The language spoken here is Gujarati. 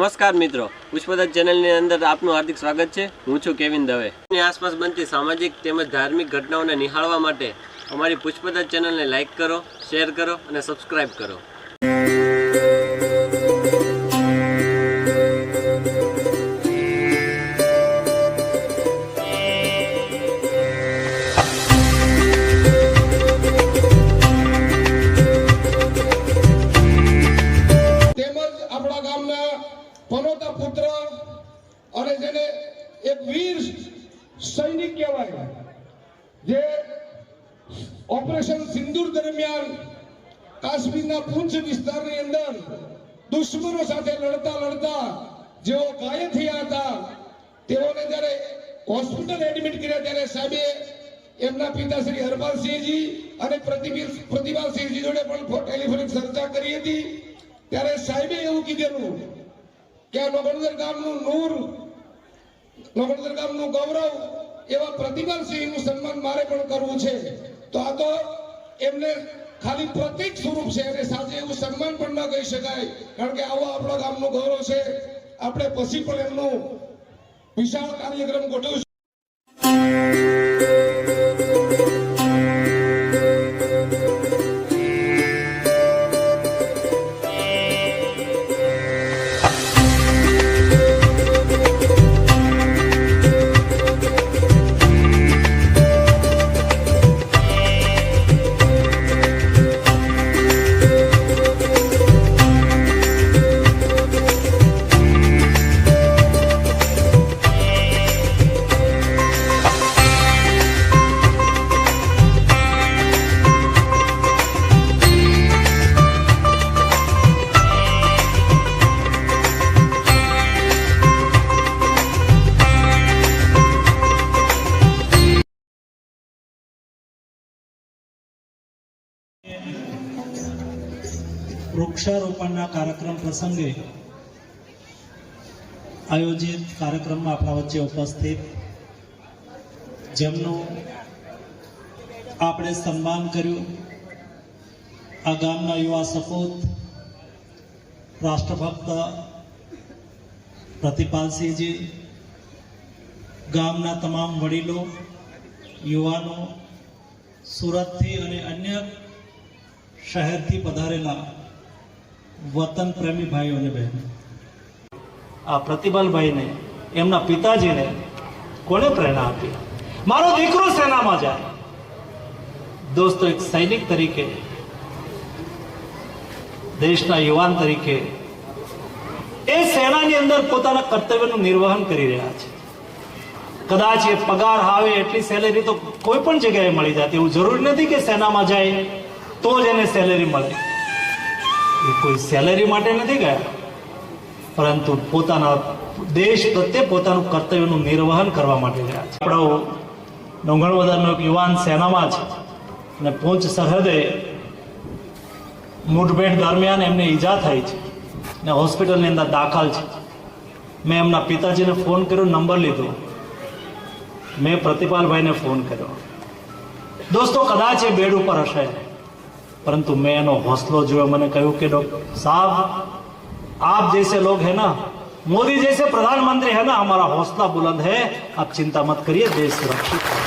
નમસ્કાર મિત્રો, પુષ્પદત્ત ચેનલની અંદર આપનું હાર્દિક સ્વાગત છે। હું છું કેવિન દવે। ની આસપાસ બનતી સામાજિક તેમજ ધાર્મિક ઘટનાઓને નિહાળવા માટે અમારી પુષ્પદત્ત ચેનલને લાઇક કરો, શેર કરો અને સબસ્ક્રાઇબ કરો। પનોતા પુત્ર અને જેને એક વીર સૈનિક કહેવાય, જે ઓપરેશન સિંદૂર દરમિયાન કાશ્મીરના પૂંછ વિસ્તારની અંદર દુશ્મનો સાથે લડતા જેઓ ઘાયલ થયા હતા, તેઓને જ્યારે હોસ્પિટલ એડમિટ કર્યા ત્યારે સાહેબે એમના પિતા શ્રી હરપાલસિંહજી અને પ્રતિભાસિંહજી જોડે પણ ટેલિફોનિક ચર્ચા કરી હતી। ત્યારે સાહેબે એવું કીધેલું કે આ નોગણદર ગામનું નૂર, નોગણદર ગામનું ગૌરવ એવા પ્રતિભાસિંહનું સન્માન મારે પણ કરવું છે। તો આ તો એમને ખાલી પ્રતીક સ્વરૂપ છે અને સાથે એવું સન્માન પણ ન કહી શકાય, કારણ કે આવો આપણા ગામનું ગૌરવ છે। આપણે પછી પણ એમનું વિશાળ કાર્યક્રમ ગોઠવશું। વૃક્ષારોપણના કાર્યક્રમ પ્રસંગે આયોજિત કાર્યક્રમમાં આપણા વચ્ચે ઉપસ્થિત જેમનું આપણે સન્માન કર્યું, આ ગામના યુવા સપૂત રાષ્ટ્રભક્ત પ્રતિપાલસિંહજી, ગામના તમામ વડીલો, યુવાનો, સુરતથી અને અન્ય શહેરથી પધારેલા વતન પ્રેમી ભાઈઓ અને બહેનો, આ પ્રતિભાલભાઈને એમના પિતાજીને કોને પ્રેરણા આપી? મારો દીકરો સેનામાં જાય। દોસ્તો, એક સૈનિક તરીકે, દેશના યુવાન તરીકે એ સેનાની અંદર પોતાના કર્તવ્યનું નિર્વહન કરી રહ્યા છે। કદાચ એ પગાર આવે એટલી સેલેરી તો કોઈ પણ જગ્યાએ મળી જાય, એવું જરૂરી નથી કે સેનામાં જાય તો જ એને સેલેરી મળે। એ કોઈ સેલેરી માટે નથી ગયા, પરંતુ પોતાના દેશ પ્રત્યે પોતાનું કર્તવ્યનું નિર્વહન કરવા માટે ગયા છે। આપણો નોંગણવદરનો એક યુવાન સેનામાં છે અને પૂંછ સરહદે મુઠભેડ દરમિયાન એમને ઈજા થઈ છે અને હોસ્પિટલની અંદર દાખલ છે। મેં એમના પિતાજીને ફોન કર્યો, નંબર લીધો, મેં પ્રતિપાલભાઈને ફોન કર્યો। દોસ્તો, કદાચ એ બેડ ઉપર હશે, परंतु मैं एनो हौसलो जो मैंने कहूँ कि डॉक्टर साहब, आप जैसे लोग हैं ना, मोदी जैसे प्रधानमंत्री है ना, हमारा हौसला बुलंद है, आप चिंता मत करिए, देश सुरक्षित है।